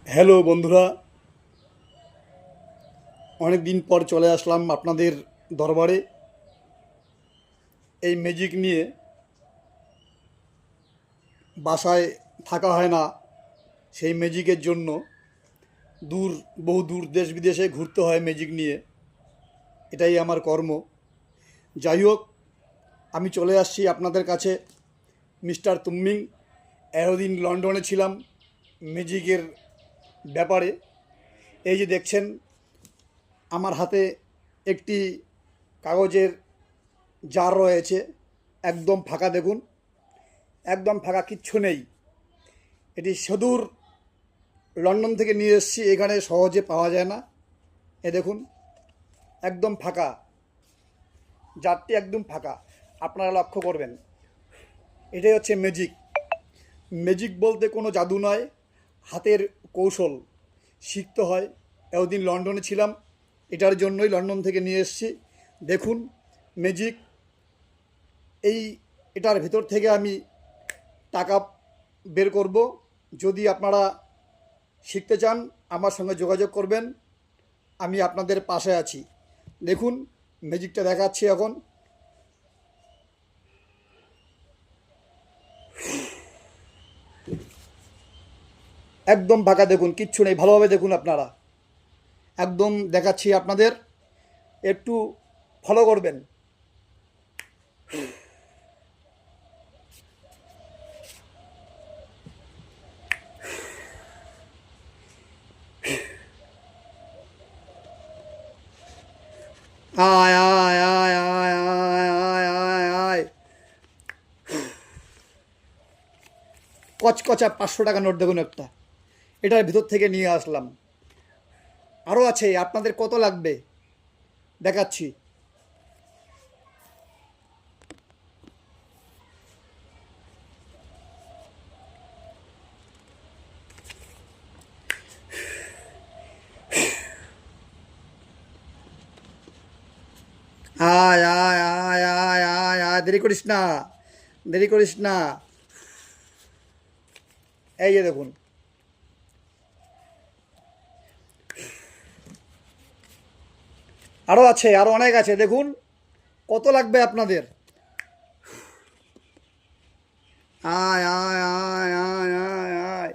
Hello বন্ধুরা, অনেক দিন পর চলে আসলাম আপনাদের দরবারে এই ম্যাজিক নিয়ে। বাসায় থাকা হয় না, সেই ম্যাজিকের জন্য বহু দূর দেশ বিদেশে ঘুরতে হয় ম্যাজিক নিয়ে। এটাই আমার কর্ম। যাই হোক, আমি চলে আসছি আপনাদের কাছে মিস্টার তুম্মিং। এতদিন লন্ডনে ছিলাম ম্যাজিকের ব্যাপারে। এই যে দেখছেন আমার হাতে একটি কাগজের জার রয়েছে, একদম ফাঁকা। দেখুন, একদম ফাঁকা, কিচ্ছু নেই। এটি সুদূর লন্ডন থেকে নিয়ে এসেছি, এখানে সহজে পাওয়া যায় না। এ দেখুন, একদম ফাঁকা, জারটি একদম ফাঁকা। আপনারা লক্ষ্য করবেন, এটাই হচ্ছে ম্যাজিক। ম্যাজিক বলতে কোনো জাদু নয়, হাতের কৌশল শিখতে হয়। এতদিন লন্ডনে ছিলাম, এটার জন্যই লন্ডন থেকে নিয়ে এসেছি। দেখুন ম্যাজিক। এই এটার ভেতর থেকে আমি টাকা বের করব। যদি আপনারা শিখতে চান, আমার সঙ্গে যোগাযোগ করবেন, আমি আপনাদের পাশে আছি। দেখুন ম্যাজিকটা দেখাচ্ছি এখন। একদম ফাঁকা, দেখুন কিচ্ছু নেই। ভালোভাবে দেখুন আপনারা, একদম দেখাচ্ছি আপনাদের, একটু ফলো করবেন। আয় আয় আয় আয় আয় আয় আয় আয়। কচকচা 500 টাকা নোট দেখুন একটা, এটার ভিতর থেকে নিয়ে আসলাম। আরও আছে, আপনাদের কত লাগবে দেখাচ্ছি। আয় আয় আয় আয় আয় আয়, দেরি করিস না, দেরি করিস না। এই যে দেখুন, আরও আছে, আরও অনেক আছে। দেখুন কত লাগবে আপনাদের। আয় আয় আয় আয় আয় আয়।